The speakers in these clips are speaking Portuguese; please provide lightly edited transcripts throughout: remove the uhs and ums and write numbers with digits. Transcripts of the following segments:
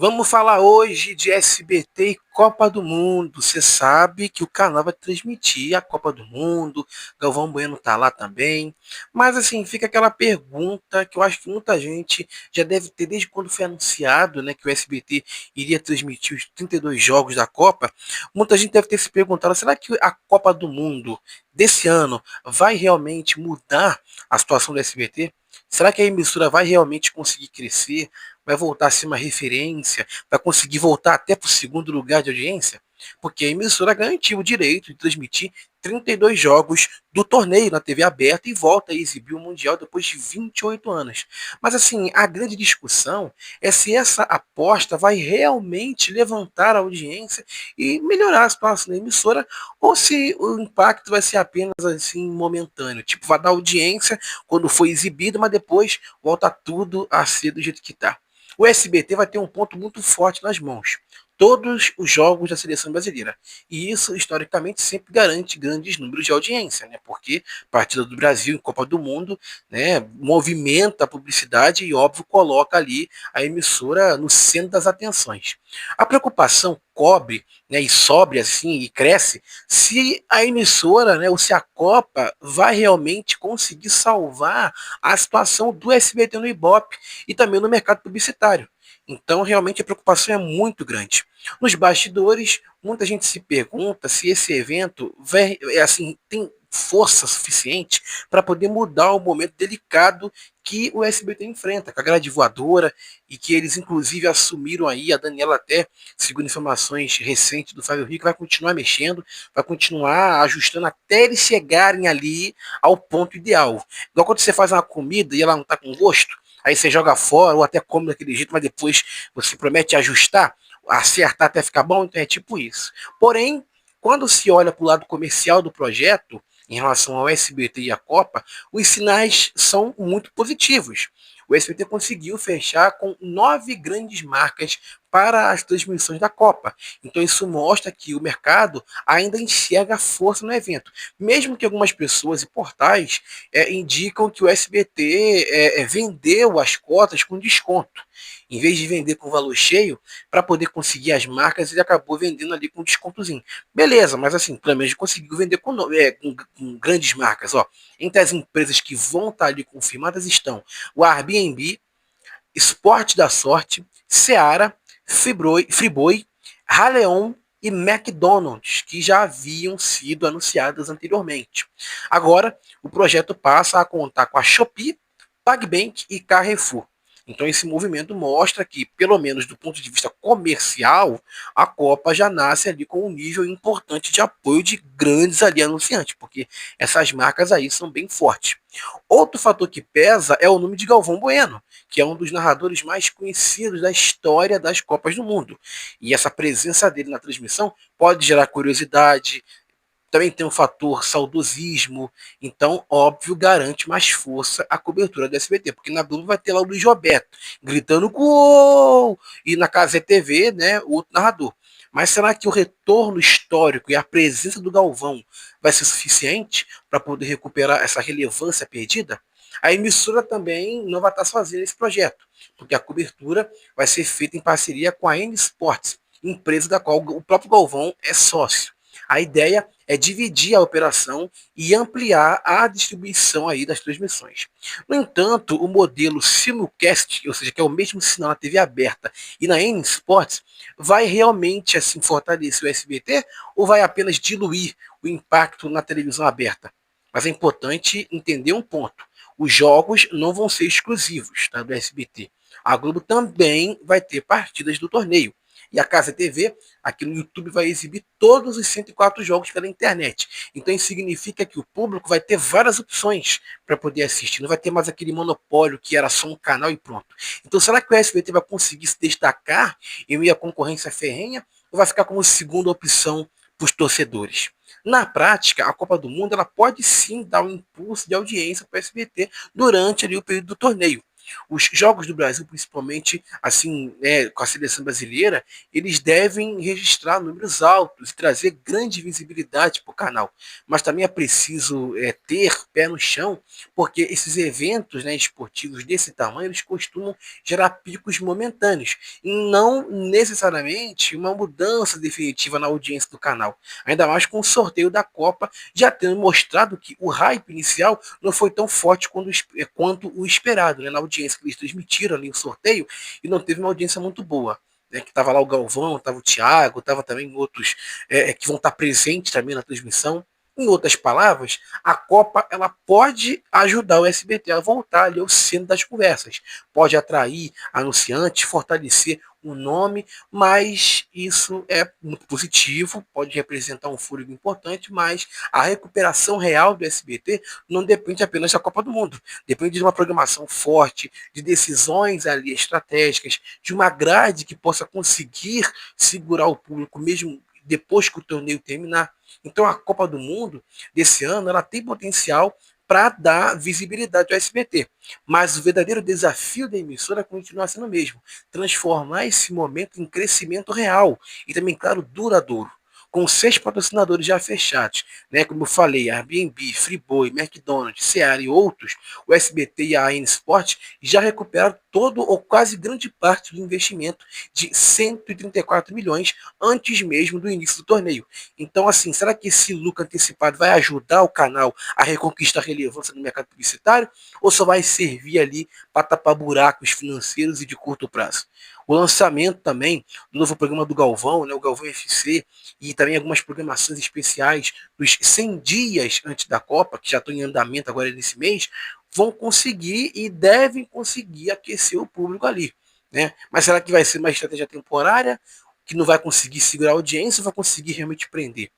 Vamos falar hoje de SBT e Copa do Mundo. Você sabe que o canal vai transmitir a Copa do Mundo, Galvão Bueno tá lá também. Mas assim, fica aquela pergunta que eu acho que muita gente já deve ter desde quando foi anunciado, né, que o SBT iria transmitir os 32 jogos da Copa. Muita gente deve ter se perguntado, será que a Copa do Mundo desse ano vai realmente mudar a situação do SBT? Será que a emissora vai realmente conseguir crescer? Vai voltar a ser uma referência? Vai conseguir voltar até para o segundo lugar de audiência? Porque a emissora garantiu o direito de transmitir 32 jogos do torneio na TV aberta e volta a exibir o Mundial depois de 28 anos. Mas assim, a grande discussão é se essa aposta vai realmente levantar a audiência e melhorar a situação da emissora ou se o impacto vai ser apenas assim momentâneo, tipo, vai dar audiência quando foi exibido, mas depois volta tudo a ser do jeito que está. O SBT vai ter um ponto muito forte nas mãos. Todos os jogos da seleção brasileira. E isso, historicamente, sempre garante grandes números de audiência, né? Porque partida do Brasil em Copa do Mundo, né, movimenta a publicidade e, óbvio, coloca ali a emissora no centro das atenções. A preocupação cobre, né, e sobe assim e cresce se a emissora, né, ou se a Copa vai realmente conseguir salvar a situação do SBT no Ibope e também no mercado publicitário. Então, realmente, a preocupação é muito grande. Nos bastidores, muita gente se pergunta se esse evento vai, assim, tem força suficiente para poder mudar o momento delicado que o SBT enfrenta, com a grade voadora, e que eles, inclusive, assumiram aí, a Daniela até, segundo informações recentes do Fábio Rico, vai continuar mexendo, vai continuar ajustando até eles chegarem ali ao ponto ideal. Igual quando você faz uma comida e ela não está com gosto, aí você joga fora ou até come daquele jeito, mas depois você promete ajustar, acertar até ficar bom, então é tipo isso. Porém, quando se olha para o lado comercial do projeto, em relação ao SBT e à Copa, os sinais são muito positivos. O SBT conseguiu fechar com 9 grandes marcas para as transmissões da Copa. Então isso mostra que o mercado ainda enxerga força no evento. Mesmo que algumas pessoas e portais indicam que o SBT vendeu as cotas com desconto. Em vez de vender com valor cheio, para poder conseguir as marcas, ele acabou vendendo ali com descontozinho. Beleza, mas assim, pelo menos conseguiu vender com grandes marcas. Ó. Entre as empresas que vão estar ali confirmadas estão o Airbnb, Esporte da Sorte, Seara, Friboi, Raleon e McDonald's, que já haviam sido anunciadas anteriormente. Agora, o projeto passa a contar com a Shopee, PagBank e Carrefour. Então esse movimento mostra que, pelo menos do ponto de vista comercial, a Copa já nasce ali com um nível importante de apoio de grandes ali anunciantes, porque essas marcas aí são bem fortes. Outro fator que pesa é o nome de Galvão Bueno, que é um dos narradores mais conhecidos da história das Copas do Mundo. E essa presença dele na transmissão pode gerar curiosidade, também tem um fator saudosismo, então, óbvio, garante mais força a cobertura do SBT, porque na Globo vai ter lá o Luiz Roberto gritando gol, e na Casa TV, né, o outro narrador. Mas será que o retorno histórico e a presença do Galvão vai ser suficiente para poder recuperar essa relevância perdida? A emissora também não vai estar sozinha nesse projeto, porque a cobertura vai ser feita em parceria com a N Sports, empresa da qual o próprio Galvão é sócio. A ideia é dividir a operação e ampliar a distribuição aí das transmissões. No entanto, o modelo simulcast, ou seja, que é o mesmo sinal na TV aberta e na N Sports, vai realmente assim fortalecer o SBT ou vai apenas diluir o impacto na televisão aberta? Mas é importante entender um ponto. Os jogos não vão ser exclusivos, tá, do SBT. A Globo também vai ter partidas do torneio. E a Casa TV, aqui no YouTube, vai exibir todos os 104 jogos pela internet. Então isso significa que o público vai ter várias opções para poder assistir. Não vai ter mais aquele monopólio que era só um canal e pronto. Então será que o SBT vai conseguir se destacar em meio à concorrência ferrenha? Ou vai ficar como segunda opção para os torcedores? Na prática, a Copa do Mundo ela pode sim dar um impulso de audiência para o SBT durante ali, o período do torneio. Os jogos do Brasil, principalmente assim, né, com a seleção brasileira, eles devem registrar números altos e trazer grande visibilidade para o canal. Mas também é preciso ter pé no chão, porque esses eventos, né, esportivos desse tamanho, eles costumam gerar picos momentâneos e não necessariamente uma mudança definitiva na audiência do canal. Ainda mais com o sorteio da Copa já tendo mostrado que o hype inicial não foi tão forte quanto o esperado, né, na audiência que eles transmitiram ali o sorteio, e não teve uma audiência muito boa. Né, que estava lá o Galvão, estava o Thiago, estava também outros que vão estar presentes também na transmissão. Em outras palavras, a Copa ela pode ajudar o SBT a voltar ali ao centro das conversas. Pode atrair anunciantes, fortalecer o nome, mas isso é muito positivo, pode representar um fôlego importante, mas a recuperação real do SBT não depende apenas da Copa do Mundo. Depende de uma programação forte, de decisões ali estratégicas, de uma grade que possa conseguir segurar o público mesmo depois que o torneio terminar. Então a Copa do Mundo desse ano ela tem potencial para dar visibilidade ao SBT. Mas o verdadeiro desafio da emissora continua sendo o mesmo: transformar esse momento em crescimento real e também, claro, duradouro. Com 6 patrocinadores já fechados, né, como eu falei, Airbnb, Friboi, McDonald's, Seara e outros, o SBT e a AN Sport já recuperaram todo ou quase grande parte do investimento de 134 milhões antes mesmo do início do torneio. Então, assim, será que esse lucro antecipado vai ajudar o canal a reconquistar relevância no mercado publicitário ou só vai servir ali para tapar buracos financeiros e de curto prazo? O lançamento também do novo programa do Galvão, né, o Galvão FC, e também algumas programações especiais dos 100 dias antes da Copa, que já estão em andamento agora nesse mês, vão conseguir e devem conseguir aquecer o público ali. Né? Mas será que vai ser uma estratégia temporária, que não vai conseguir segurar a audiência ou vai conseguir realmente prender?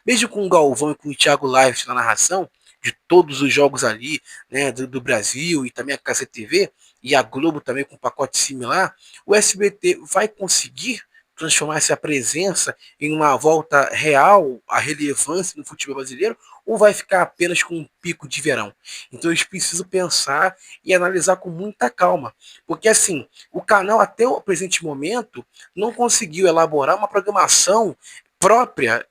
Mesmo com o Galvão e com o Thiago Live na narração de todos os jogos ali, né, do Brasil e também a Casa TV e a Globo também com um pacote similar, o SBT vai conseguir transformar essa presença em uma volta real à relevância no futebol brasileiro ou vai ficar apenas com um pico de verão? Então eles precisam pensar e analisar com muita calma, porque assim, o canal até o presente momento não conseguiu elaborar uma programação própria,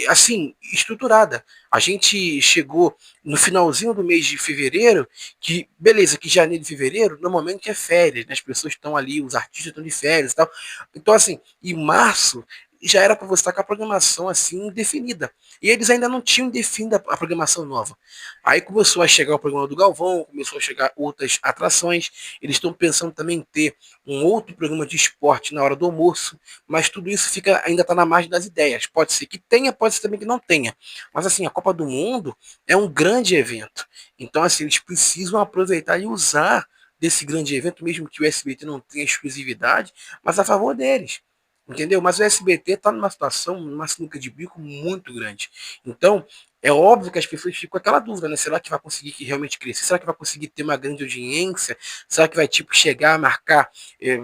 assim, estruturada. A gente chegou no finalzinho do mês de fevereiro, que, beleza, que janeiro e fevereiro, normalmente é férias, né? As pessoas estão ali, os artistas estão de férias e tal. Então, assim, em março, já era para você estar com a programação assim definida. E eles ainda não tinham definida a programação nova. Aí começou a chegar o programa do Galvão, começou a chegar outras atrações. Eles estão pensando também em ter um outro programa de esporte na hora do almoço, mas tudo isso ainda está na margem das ideias. Pode ser que tenha, pode ser também que não tenha. Mas assim, a Copa do Mundo é um grande evento. Então, assim, eles precisam aproveitar e usar desse grande evento, mesmo que o SBT não tenha exclusividade, mas a favor deles. Entendeu? Mas o SBT está numa situação, numa sinuca de bico muito grande. Então, é óbvio que as pessoas ficam com aquela dúvida, né? Será que vai conseguir realmente crescer? Será que vai conseguir ter uma grande audiência? Será que vai, tipo, chegar a marcar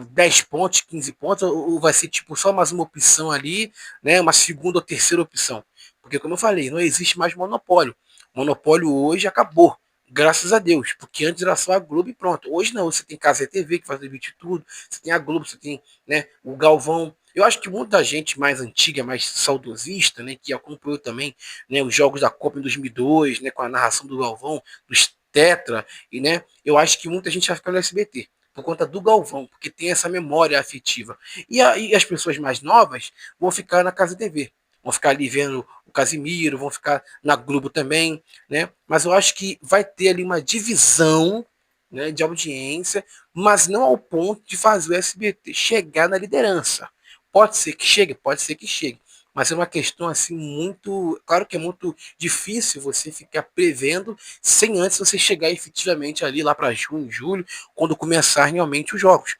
10 pontos, 15 pontos? Ou vai ser, tipo, só mais uma opção ali, né? Uma segunda ou terceira opção? Porque, como eu falei, não existe mais monopólio. O monopólio hoje acabou. Graças a Deus, porque antes era só a Globo e pronto. Hoje não, você tem Casa TV que faz transmitir tudo, você tem a Globo, você tem, né, o Galvão. Eu acho que muita gente mais antiga, mais saudosista, né, que acompanhou também, né, os jogos da Copa em 2002, né, com a narração do Galvão, dos Tetra, e né, eu acho que muita gente vai ficar no SBT por conta do Galvão, porque tem essa memória afetiva. E aí as pessoas mais novas vão ficar na Casa TV, vão ficar ali vendo o Casimiro, vão ficar na Globo também, né? Mas eu acho que vai ter ali uma divisão, né, de audiência, mas não ao ponto de fazer o SBT chegar na liderança. Pode ser que chegue, pode ser que chegue. Mas é uma questão assim muito. Claro que é muito difícil você ficar prevendo sem antes você chegar efetivamente ali lá para junho, julho, quando começar realmente os jogos.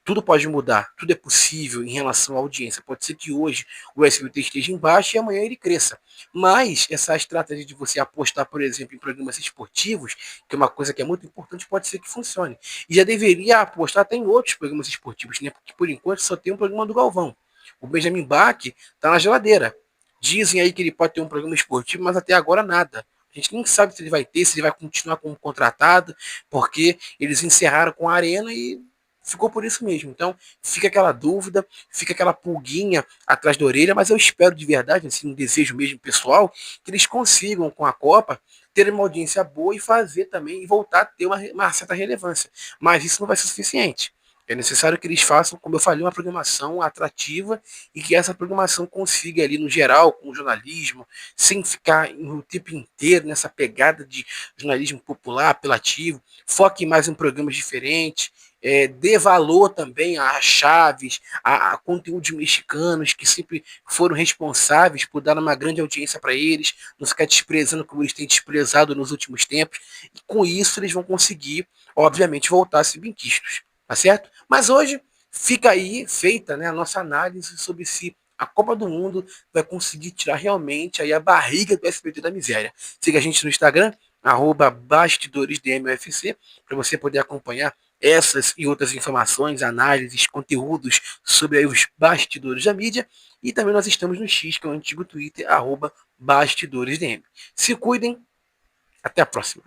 Tudo pode mudar, tudo é possível em relação à audiência. Pode ser que hoje o SBT esteja embaixo e amanhã ele cresça. Mas essa estratégia de você apostar, por exemplo, em programas esportivos, que é uma coisa que é muito importante, pode ser que funcione. E já deveria apostar até em outros programas esportivos, né? Porque por enquanto só tem um programa do Galvão. O Benjamin Bach está na geladeira. Dizem aí que ele pode ter um programa esportivo, mas até agora nada. A A gente nem sabe se ele vai ter, se ele vai continuar como contratado, porque eles encerraram com a Arena e ficou por isso mesmo. Então, fica aquela dúvida, fica aquela pulguinha atrás da orelha, mas eu espero de verdade, assim, um desejo mesmo pessoal, que eles consigam com a Copa ter uma audiência boa e fazer também e voltar a ter uma certa relevância. Mas isso não vai ser suficiente. É necessário que eles façam, como eu falei, uma programação atrativa e que essa programação consiga ali no geral, com o jornalismo, sem ficar o tempo inteiro nessa pegada de jornalismo popular, apelativo, foque mais em programas diferentes, dê valor também a chaves, a conteúdos mexicanos que sempre foram responsáveis por dar uma grande audiência para eles, não ficar desprezando como eles têm desprezado nos últimos tempos, e com isso eles vão conseguir, obviamente, voltar a ser benquistos, tá certo? Mas hoje fica aí feita, né, a nossa análise sobre se a Copa do Mundo vai conseguir tirar realmente aí a barriga do SBT da miséria. Siga a gente no Instagram, @BastidoresDMUFC, para você poder acompanhar essas e outras informações, análises, conteúdos sobre aí os bastidores da mídia. E também nós estamos no X, que é o antigo Twitter, @BastidoresDM. Se cuidem, até a próxima.